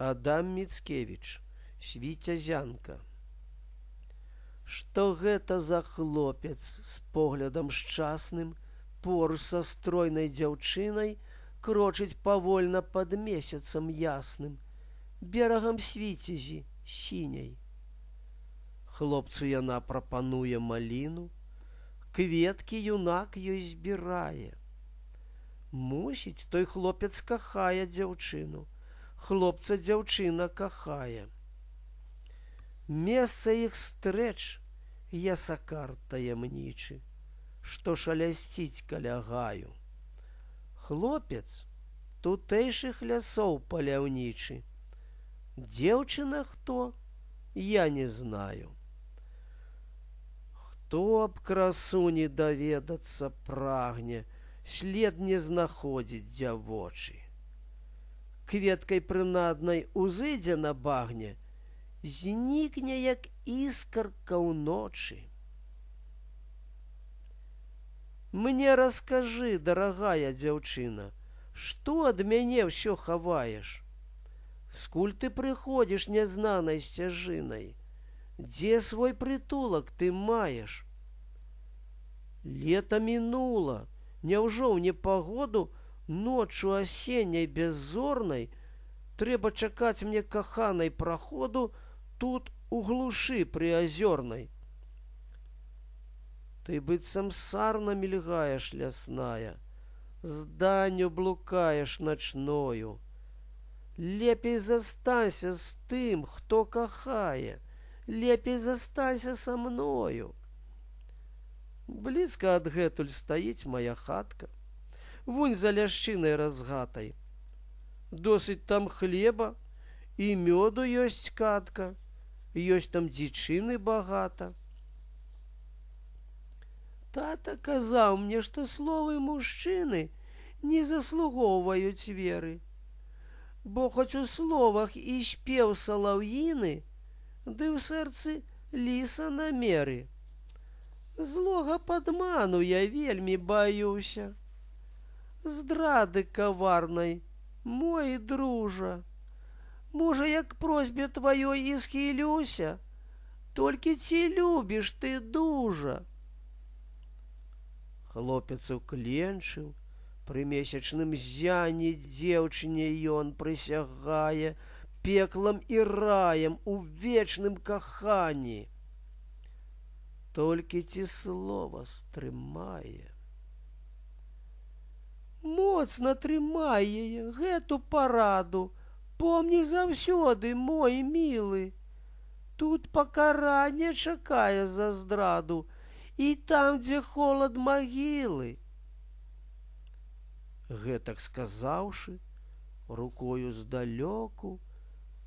Адам Міцкевіч, Свіцязянка. Што гэта за хлопец з поглядам шчасным, поруч са стройнай дзяўчынай, крочыць павольна пад месяцам ясным, берагам Свіцязі сіняй. Хлопцу яна прапануе маліну, кветкі юнак ёй збірае. Мусіць, той хлопец кахае дзяўчыну, хлопца дзяўчына кахае. Месца іх стрэч ясакар таямнічы, што шалясціць каля гаю. Хлопец тутэйшых лясоў паляўнічы. Дзеўчына хто? Я не знаю. Хто аб красуні даведацца прагне, след не знаходзіць дзявочы. Кветкай прынаднай узыдзе на багне, знікне, як іскарка ў ночы. Мне раскажы, дарагая дзяўчына, што ад мяне ўсё хаваеш? Скуль ты прыходзіш нязнанай сцяжынай? Дзе свой прытулак ты маеш? Лета мінула, няўжо ў непагоду ноччу асенняй бяззорнай трэба чакаць мне каханай праходу тут у глушы прыазёрнай? Ты быццам сарна мільгаеш лясная, зданню блукаеш начною. Лепей застанься з тым, хто кахае, лепей застанься са мною. Блізка адгэтуль стаіць мая хатка, вунь за ляшчынай разгатай. Досыць там хлеба і мёду ёсць катка, ёсць там дзічыны багата. Тата казаў мне, што словы мужчыны не заслугоўваюць веры, бо хоць у словах і спеў салаўіны, ды ў сэрцы ліса намеры. Злога падману я вельмі баюся, здрады каварнай, мой дружа. Можа, як просьбе тваёй і схілюся, толькі ці любіш ты дужа? Хлопец укленчыў, пры месячным зяні дзеўчыне ён прысягае пеклам і раем у вечным каханні. Толькі ці слова стрымае? Моцна трымай яе, гэту параду, помні заўсёды, мой мілы. Тут пакаранне чакае за здраду, і там, дзе холад магілы. Гэтак сказаўшы, рукою здалёку,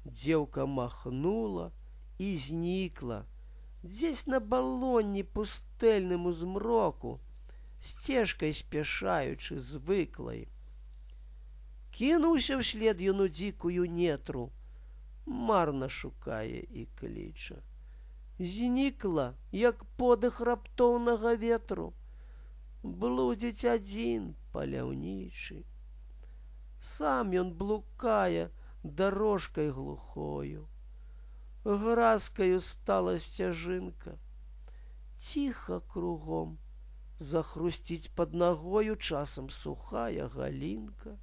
дзеўка махнула і знікла, дзесь на балонні пустэльным узмроку, сцежкай спяшаючы звыклай. Кінуўся ўслед ён у дзікую нетру, марна шукае і кліча. Знікла, як подых раптоўнага ветру, блудзіць адзін паляўнічы. Сам ён блукае дарожкай глухою, гразкаю стала сцяжынка, ціха кругом, захрусціць пад нагою часам сухая галінка.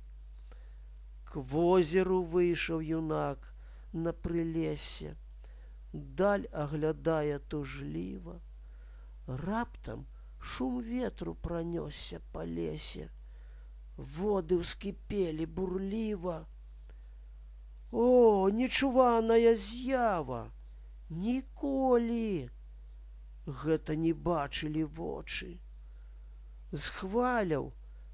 К возеру выйшаў юнак на прылесе, даль аглядае тужліва. Раптам шум ветру пранёсся па лесе, воды ўскіпелі бурліва. О, нечуваная з'ява! Ніколі гэта не бачылі вочы. З хваляў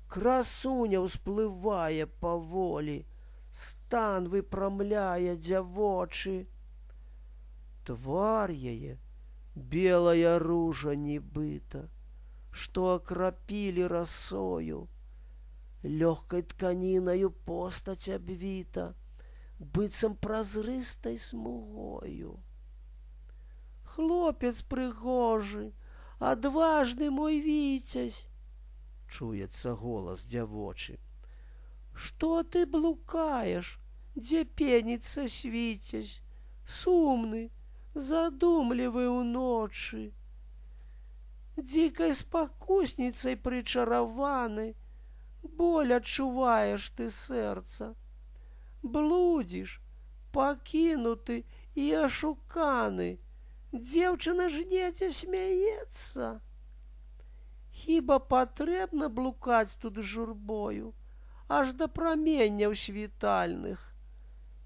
красуня ўсплывае паволі, стан выпрамляе дзявочы. Твар яе белая ружа нібыта, што акрапілі расою, лёгкай тканінаю постаць абвіта, быццам празрыстай смугою. Хлопец прыгожы, адважны мой віцязь, чуецца голас дзявочы. Што ты блукаеш, дзе пеніцца свіцясь, сумны, задумлівы ўночы. Дзікай спакусніцай прычараваны, боль адчуваеш ты сэрца. Блудзіш, пакінуты і ашуканы, дзеўчына ж недзе смяецца. Хіба патрэбна блукаць тут журбою, аж да праменняў світальных?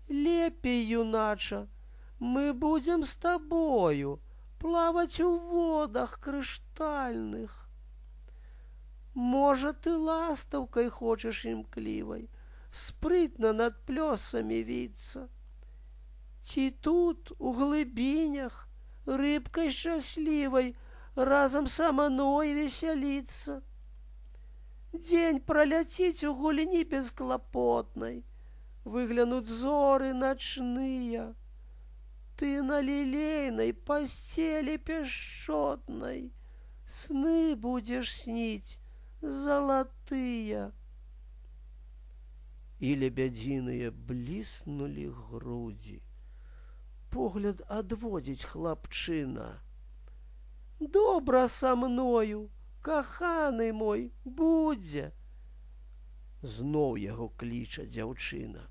Лепей, юнача, мы будзем з табою плаваць у водах крыштальных. Можа, ты ластаўкай хочаш імклівай, спрытна над плёсамі віцца. Ці тут, у глыбінях, рыбкай шчаслівай, разам са мной весяліцца. Дзень праляціць у гульні бесклапотнай, выглянуць зоры начныя. Ты на лілейнай пасцелі пяшчотнай сны будзеш сніць залатыя. І лебядзіныя бліснулі грудзі. Погляд адводзіць хлапчына. Добра са мною, каханы мой, будзе. Зноў яго кліча дзяўчына.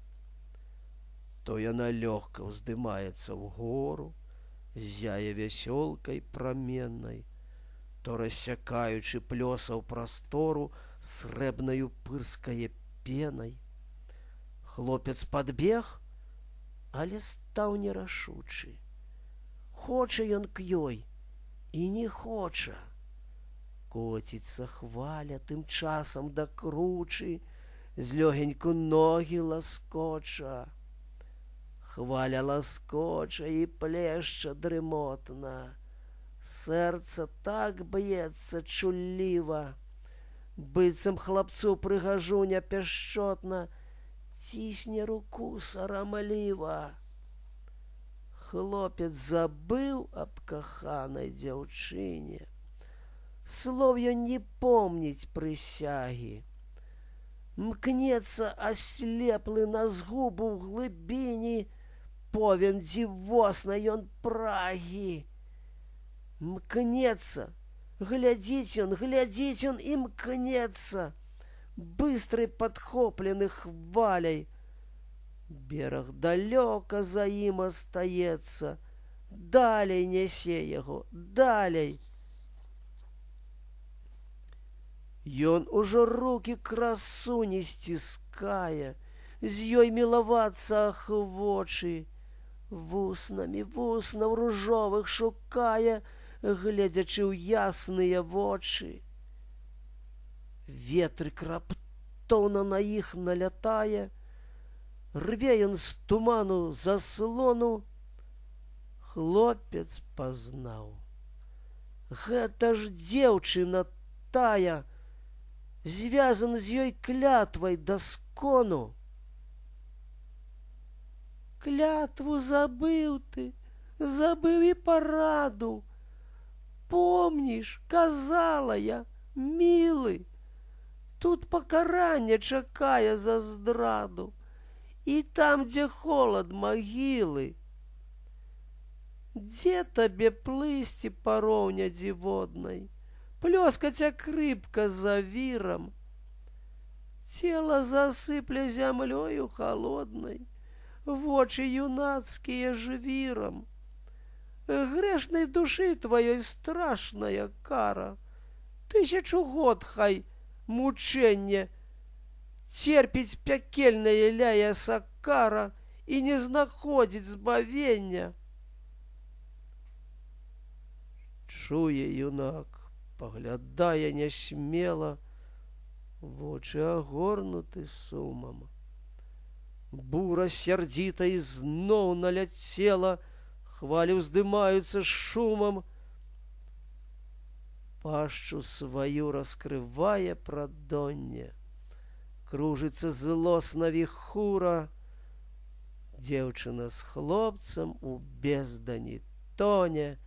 То яна лёгка ўздымаецца ўгору, зяе вясёлкай праменнай, то, рассякаючы плёсаў прастору, срэбнаю пырскае пенай. Хлопец падбег, але стаў нерашучы. Хоча ён к ёй і не хоча. Коціцца хваля тым часам да кручы, злёгеньку ногі ласкоча. Хваля ласкоча і плешча дрымотна. Сэрца так б'ецца чулліва, быццам хлапцу прыгажуня пяшчотна цісне руку сарамліва. Хлопец забыў аб каханай дзяўчыне. Слоў ён не помніць прысягі. Мкнецца аслеплы на згубу ў глыбіні, повен дзівоснай ён прагі. Мкнецца, глядзіць ён і мкнецца, быстрый падхоплены хваляй. Бераг далёка за ім астаецца, далей нясе яго, далей. Ён ужо рукі красу не сціскае, з ёй мілавацца ахвочы, вуснамі вуснаў ружовых шукае, гледзячы ў ясныя вочы. Ветрык раптоўна на іх налятае, рве ён з туману заслону. Хлопец пазнаў. Гэта ж дзеўчына тая, звязан з ёй клятвай да скону. Клятву забыў ты, забыў і параду. Помніш, казала я, мілы, тут пакаранне чакае за здраду, і там, дзе холад магілы. Дзе табе плысці па роўнядзі воднай, плёскаць як рыбка за вірам? Цела засыпля зямлёю халоднай, вочы юнацкія жвірам. Грэшнай душы тваёй страшная кара, 1000 год хай мучэнне церпіць пякельнае ляе сакара і не знаходзіць збавення. Чуе юнак, паглядае нясмела, вочы агорнуты сумам. Бура сярдзіта ізноў наляцела, хвалі ўздымаюцца шумам. Пашчу сваю раскрывае прадонне, кружыцца злосна віхура. Дзеўчына з хлопцам у бездані тоне,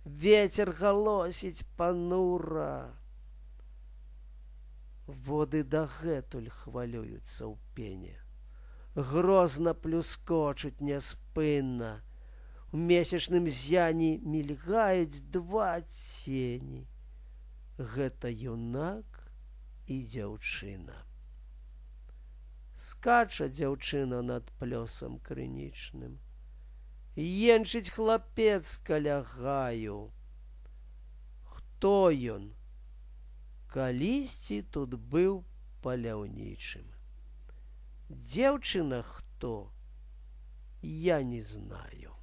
вецер галосіць панура. Воды дагэтуль хвалююцца ў пене, грозна плюскочуць няспынна. У месячным зяні мільгаюць два цені. Гэта юнак і дзяўчына. Скача дзяўчына над плёсам крынічным. Енчыць хлапец каля гаю. Хто ён? Калісьці тут быў паляўнічым. Дзяўчына хто? Я не знаю.